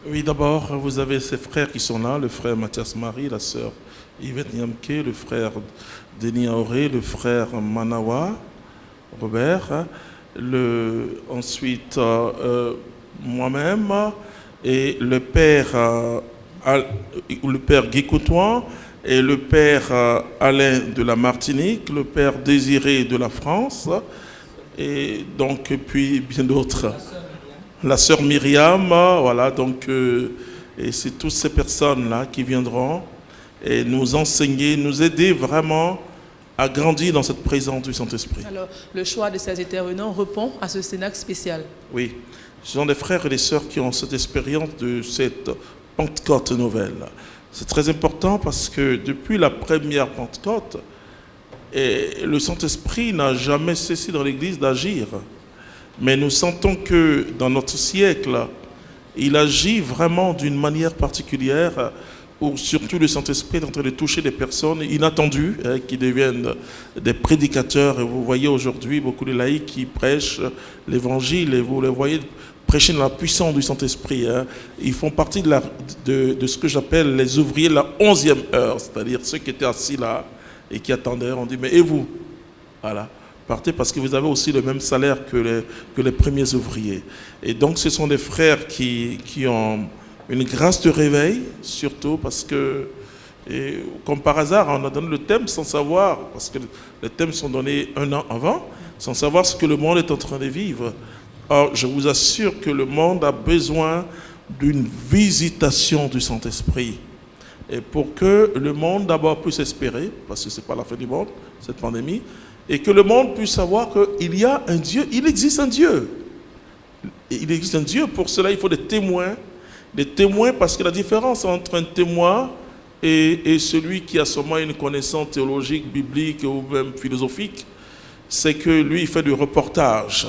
Oui, d'abord, vous avez ces frères qui sont là, le frère Mathias Marie, la sœur Yvette Niamke, le frère Denis Aoré, le frère Manawa, Robert, ensuite moi-même et le père Guy Coutouin et le père Alain de la Martinique, le père Désiré de la France, et donc puis bien d'autres. La sœur Myriam, voilà, donc et c'est toutes ces personnes-là qui viendront et nous enseigner, nous aider vraiment à grandir dans cette présence du Saint-Esprit. Alors, le choix de ces intervenants répond à ce cénacle spécial. Oui, ce sont des frères et des sœurs qui ont cette expérience de cette Pentecôte nouvelle. C'est très important parce que depuis la première Pentecôte, le Saint-Esprit n'a jamais cessé dans l'Église d'agir. Mais nous sentons que dans notre siècle, il agit vraiment d'une manière particulière où surtout le Saint-Esprit est en train de toucher des personnes inattendues qui deviennent des prédicateurs. Et vous voyez aujourd'hui beaucoup de laïcs qui prêchent l'Évangile et vous les voyez prêcher dans la puissance du Saint-Esprit. Ils font partie de ce que j'appelle les ouvriers de la 11e heure, c'est-à-dire ceux qui étaient assis là et qui attendaient. On dit, mais et vous? Voilà. Partez parce que vous avez aussi le même salaire que les premiers ouvriers. Et donc ce sont des frères qui ont une grâce de réveil, surtout parce que, comme par hasard, on a donné le thème sans savoir, parce que les thèmes sont donnés un an avant, sans savoir ce que le monde est en train de vivre. Or, je vous assure que le monde a besoin d'une visitation du Saint-Esprit. Et pour que le monde d'abord puisse espérer, parce que ce n'est pas la fin du monde, cette pandémie, et que le monde puisse savoir qu'il y a un Dieu, il existe un Dieu. Il existe un Dieu, pour cela il faut des témoins parce que la différence entre un témoin et celui qui a seulement une connaissance théologique, biblique ou même philosophique, c'est que lui il fait du reportage,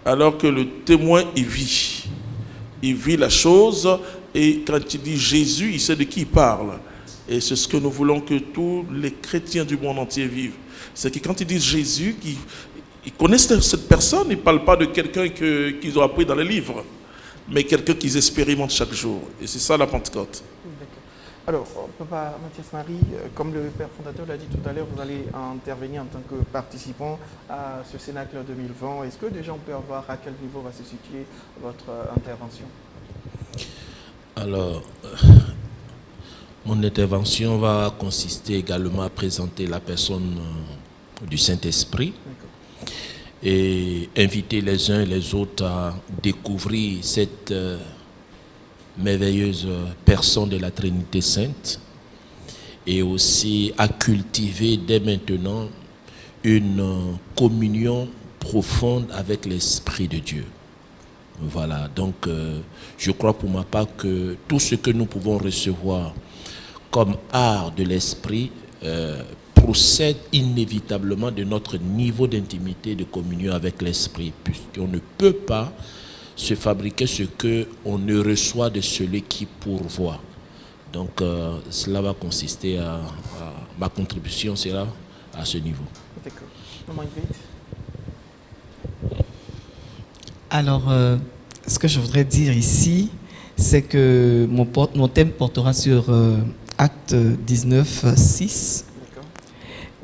alors que le témoin il vit la chose, et quand il dit Jésus, il sait de qui il parle. Et c'est ce que nous voulons que tous les chrétiens du monde entier vivent. C'est que quand ils disent Jésus, ils connaissent cette personne, ils ne parlent pas de quelqu'un qu'ils ont appris dans les livres, mais quelqu'un qu'ils expérimentent chaque jour. Et c'est ça la Pentecôte. Alors, Papa Mathias Marie, comme le Père fondateur l'a dit tout à l'heure, vous allez intervenir en tant que participant à ce Cénacle 2020. Est-ce que déjà on peut voir à quel niveau va se situer votre intervention? Alors, mon intervention va consister également à présenter la personne du Saint-Esprit et inviter les uns et les autres à découvrir cette merveilleuse personne de la Trinité Sainte et aussi à cultiver dès maintenant une communion profonde avec l'Esprit de Dieu. Voilà, donc je crois pour ma part que tout ce que nous pouvons recevoir comme art de l'esprit procède inévitablement de notre niveau d'intimité, de communion avec l'esprit, puisqu'on ne peut pas se fabriquer ce qu'on ne reçoit de celui qui pourvoit. Donc cela va consister à ma contribution sera à ce niveau. D'accord. Alors, ce que je voudrais dire ici, c'est que mon thème portera sur Acte 19, 6.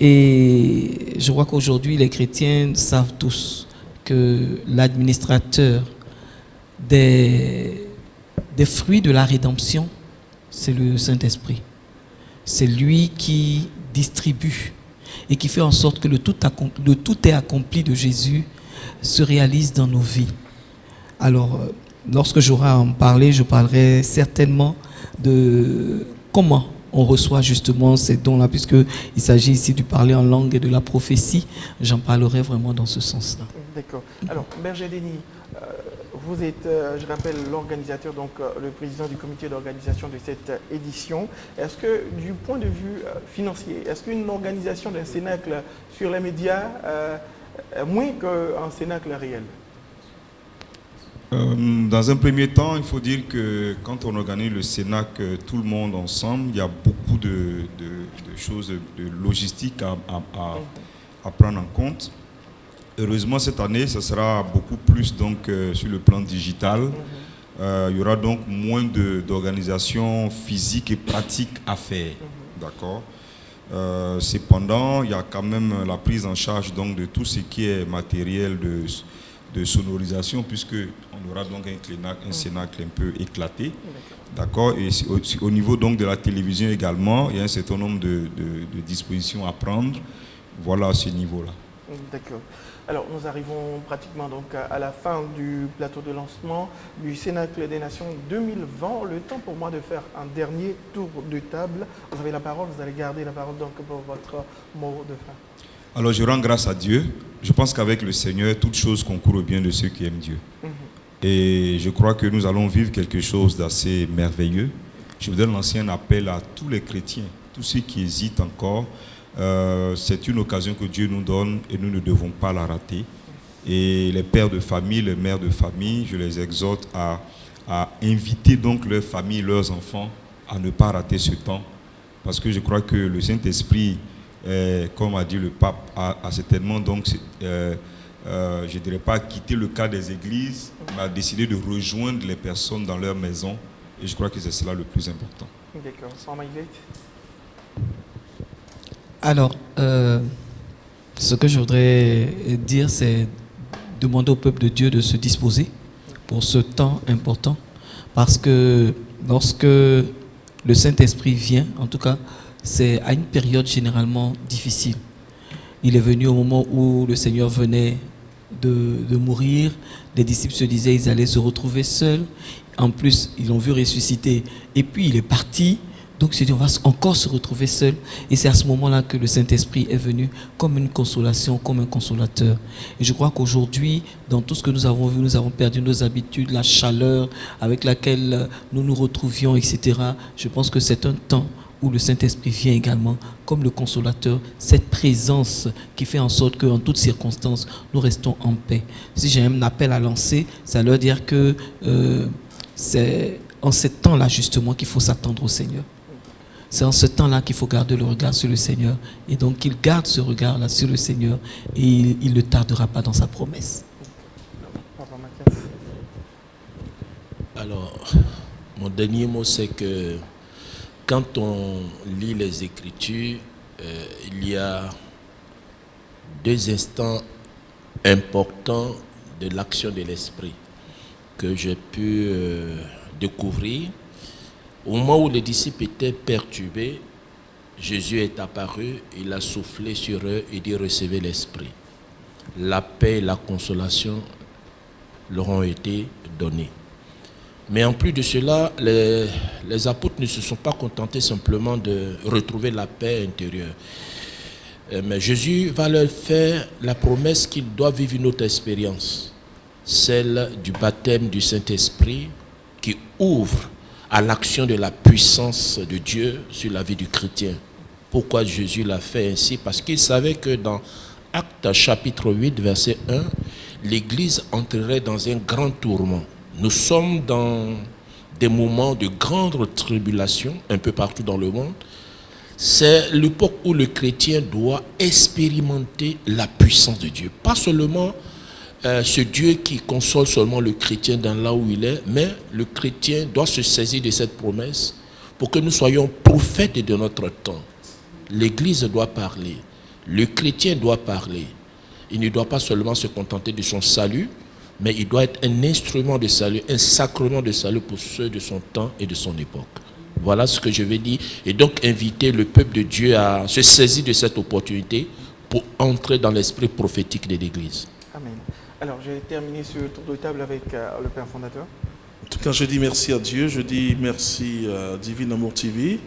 Et je crois qu'aujourd'hui, les chrétiens savent tous que l'administrateur des fruits de la rédemption, c'est le Saint-Esprit. C'est lui qui distribue et qui fait en sorte que le tout est accompli de Jésus se réalise dans nos vies. Alors, lorsque j'aurai à en parler, je parlerai certainement de comment on reçoit justement ces dons-là, puisqu'il s'agit ici de parler en langue et de la prophétie. J'en parlerai vraiment dans ce sens-là. D'accord. Alors, Berger Denis, vous êtes, je rappelle, l'organisateur, donc le président du comité d'organisation de cette édition. Est-ce que, du point de vue financier, est-ce qu'une organisation d'un cénacle sur les médias est moins qu'un cénacle réel? Dans un premier temps, il faut dire que quand on organise le Cénacle, tout le monde ensemble, il y a beaucoup de choses, de logistique à prendre en compte. Heureusement, cette année, ça sera beaucoup plus donc, sur le plan digital. Il y aura donc moins d'organisation physique et pratique à faire. D'accord. Cependant, il y a quand même la prise en charge donc, de tout ce qui est matériel de sonorisation, puisque on aura donc un cénacle un peu éclaté, d'accord. Et au niveau donc de la télévision également, il y a un certain nombre de dispositions à prendre. Voilà à ce niveau-là. D'accord. Alors nous arrivons pratiquement donc à la fin du plateau de lancement du Cénacle des Nations 2020. Le temps pour moi de faire un dernier tour de table. Vous avez la parole, vous allez garder la parole donc pour votre mot de fin. Alors je rends grâce à Dieu. Je pense qu'avec le Seigneur, toutes choses concourent au bien de ceux qui aiment Dieu. Et je crois que nous allons vivre quelque chose d'assez merveilleux. Je voudrais lancer un appel à tous les chrétiens, tous ceux qui hésitent encore. C'est une occasion que Dieu nous donne et nous ne devons pas la rater. Et les pères de famille, les mères de famille, je les exhorte à inviter donc leurs familles, leurs enfants à ne pas rater ce temps. Parce que je crois que le Saint-Esprit, comme a dit le pape, a certainement donc, je ne dirais pas quitter le cadre des églises, mais a décidé de rejoindre les personnes dans leur maison. Et je crois que c'est cela le plus important. D'accord. Sans Maïlette. Alors, ce que je voudrais dire, c'est demander au peuple de Dieu de se disposer pour ce temps important. Parce que lorsque le Saint-Esprit vient, en tout cas, c'est à une période généralement difficile. Il est venu au moment où le Seigneur venait de mourir. Les disciples se disaient qu'ils allaient se retrouver seuls. En plus, ils l'ont vu ressusciter. Et puis, il est parti. Donc, il s'est dit, on va encore se retrouver seuls. Et c'est à ce moment-là que le Saint-Esprit est venu comme une consolation, comme un consolateur. Et je crois qu'aujourd'hui, dans tout ce que nous avons vu, nous avons perdu nos habitudes, la chaleur avec laquelle nous nous retrouvions, etc. Je pense que c'est un temps où le Saint-Esprit vient également comme le consolateur, cette présence qui fait en sorte qu'en toutes circonstances, nous restons en paix. Si j'ai un appel à lancer, c'est à leur dire que c'est en ce temps-là justement qu'il faut s'attendre au Seigneur. C'est en ce temps-là qu'il faut garder le regard sur le Seigneur. Et donc qu'il garde ce regard-là sur le Seigneur et il ne tardera pas dans sa promesse. Alors, mon dernier mot, c'est que quand on lit les Écritures, il y a deux instants importants de l'action de l'Esprit que j'ai pu découvrir. Au moment où les disciples étaient perturbés, Jésus est apparu, il a soufflé sur eux et dit « Recevez l'Esprit ». La paix et la consolation leur ont été données. Mais en plus de cela, les apôtres ne se sont pas contentés simplement de retrouver la paix intérieure. Mais Jésus va leur faire la promesse qu'ils doivent vivre une autre expérience, celle du baptême du Saint-Esprit qui ouvre à l'action de la puissance de Dieu sur la vie du chrétien. Pourquoi Jésus l'a fait ainsi? Parce qu'il savait que dans Actes chapitre 8, verset 1, l'Église entrerait dans un grand tourment. Nous sommes dans des moments de grande tribulation un peu partout dans le monde. C'est l'époque où le chrétien doit expérimenter la puissance de Dieu. Pas seulement ce Dieu qui console seulement le chrétien dans là où il est, mais le chrétien doit se saisir de cette promesse pour que nous soyons prophètes de notre temps. L'Église doit parler, le chrétien doit parler. Il ne doit pas seulement se contenter de son salut, mais il doit être un instrument de salut, un sacrement de salut pour ceux de son temps et de son époque. Voilà ce que je vais dire. Et donc inviter le peuple de Dieu à se saisir de cette opportunité pour entrer dans l'esprit prophétique de l'Église. Amen. Alors, j'ai terminé ce tour de table avec le Père fondateur. En tout cas, je dis merci à Dieu, je dis merci à Divine Amour TV.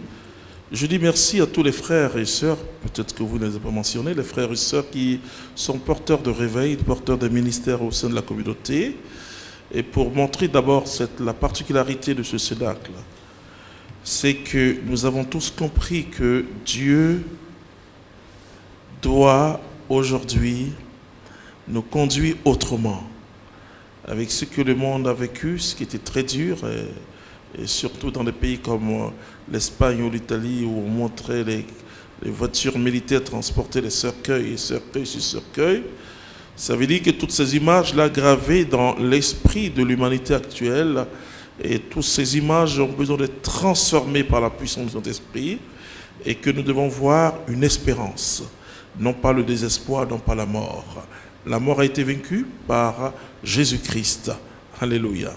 Je dis merci à tous les frères et sœurs, peut-être que vous ne les avez pas mentionnés, les frères et sœurs qui sont porteurs de réveil, porteurs de ministères au sein de la communauté. Et pour montrer d'abord la particularité de ce cénacle, c'est que nous avons tous compris que Dieu doit aujourd'hui nous conduire autrement. Avec ce que le monde a vécu, ce qui était très dur, et surtout dans des pays comme l'Espagne ou l'Italie, où on montrait les voitures militaires transporter les cercueils et cercueil sur cercueil, ça veut dire que toutes ces images-là gravées dans l'esprit de l'humanité actuelle, et toutes ces images ont besoin d'être transformées par la puissance de notre esprit, et que nous devons voir une espérance, non pas le désespoir, non pas la mort. La mort a été vaincue par Jésus-Christ. Alléluia.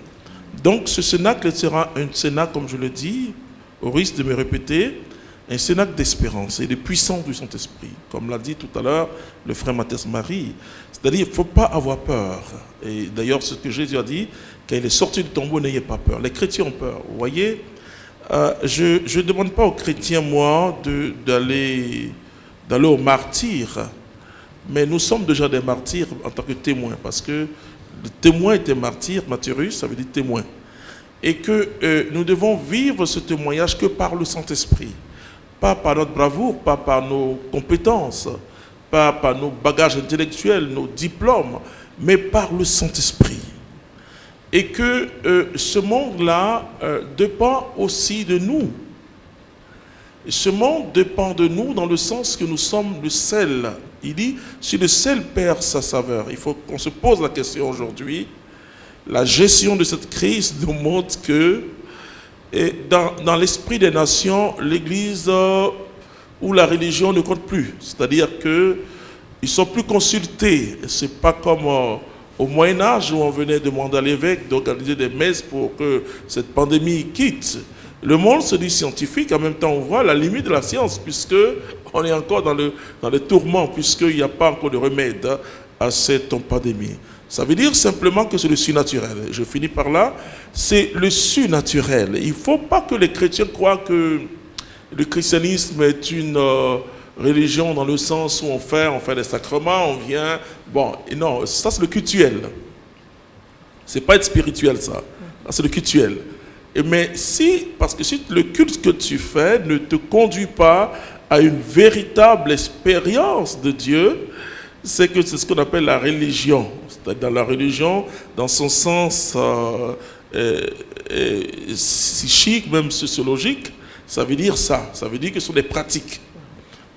Donc ce cénacle sera un cénacle, comme je le dis, au risque de me répéter, un cénacle d'espérance et de puissance du Saint-Esprit. Comme l'a dit tout à l'heure le frère Mathias Marie. C'est-à-dire qu'il ne faut pas avoir peur. Et d'ailleurs, ce que Jésus a dit, quand il est sorti du tombeau, n'ayez pas peur. Les chrétiens ont peur. Vous voyez, je ne demande pas aux chrétiens, moi, d'aller au martyr. Mais nous sommes déjà des martyrs en tant que témoins, parce que le témoin était martyr, martyrus, ça veut dire témoin. Et que nous devons vivre ce témoignage que par le Saint-Esprit. Pas par notre bravoure, pas par nos compétences, pas par nos bagages intellectuels, nos diplômes, mais par le Saint-Esprit. Et que ce monde-là dépend aussi de nous. Et ce monde dépend de nous dans le sens que nous sommes le sel. Il dit, si le sel perd sa saveur, il faut qu'on se pose la question aujourd'hui. La gestion de cette crise nous montre que dans l'esprit des nations, l'Église ou la religion ne compte plus. C'est-à-dire qu'ils ne sont plus consultés. Ce n'est pas comme au Moyen-Âge où on venait demander à l'évêque d'organiser des messes pour que cette pandémie quitte. Le monde se dit scientifique, en même temps on voit la limite de la science, puisqu'on est encore dans le tourment, puisqu'il n'y a pas encore de remède à cette pandémie. Ça veut dire simplement que c'est le surnaturel. Je finis par là. C'est le surnaturel. Il ne faut pas que les chrétiens croient que le christianisme est une religion dans le sens où on fait des sacrements, on vient... Bon, non, ça c'est le cultuel. C'est pas être spirituel, ça. C'est le cultuel. Mais parce que si le culte que tu fais ne te conduit pas à une véritable expérience de Dieu, c'est ce qu'on appelle la religion. C'est-à-dire dans la religion, dans son sens psychique, même sociologique, ça veut dire ça. Ça veut dire que ce sont des pratiques.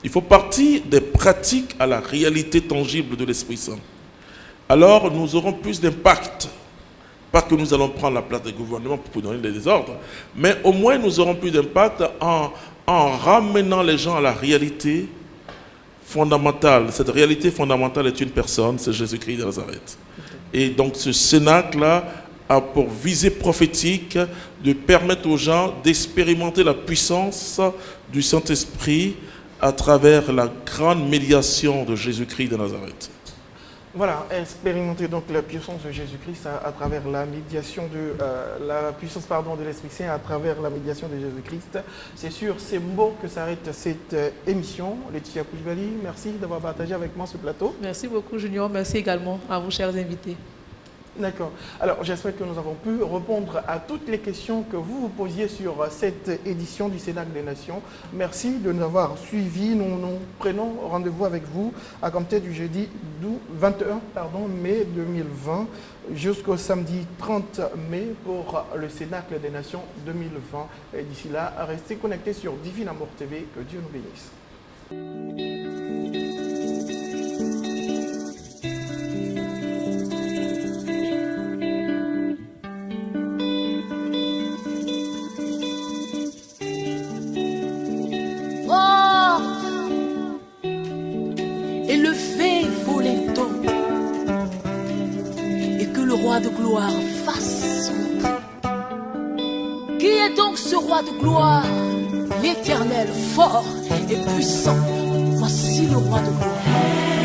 Il faut partir des pratiques à la réalité tangible de l'Esprit Saint. Alors nous aurons plus d'impact. Pas que nous allons prendre la place des gouvernements pour donner des désordres, mais au moins nous aurons plus d'impact en ramenant les gens à la réalité fondamentale. Cette réalité fondamentale est une personne, c'est Jésus-Christ de Nazareth. Et donc ce cénacle-là a pour visée prophétique de permettre aux gens d'expérimenter la puissance du Saint-Esprit à travers la grande médiation de Jésus-Christ de Nazareth. Voilà, expérimenter donc la puissance de Jésus-Christ à travers la médiation de de l'Esprit Saint, à travers la médiation de Jésus-Christ. C'est sur ces mots que s'arrête cette émission. Laetitia Koulibaly, merci d'avoir partagé avec moi ce plateau. Merci beaucoup Junior, merci également à vous chers invités. D'accord. Alors, j'espère que nous avons pu répondre à toutes les questions que vous vous posiez sur cette édition du Cénacle des Nations. Merci de nous avoir suivis. Nous prenons rendez-vous avec vous à compter du jeudi 21 mai 2020 jusqu'au samedi 30 mai pour le Cénacle des Nations 2020. Et d'ici là, restez connectés sur Divine Amour TV. Que Dieu nous bénisse. gloire fasse son camp. Qui est donc ce roi de gloire? L'Éternel fort et puissant, voici le roi de gloire.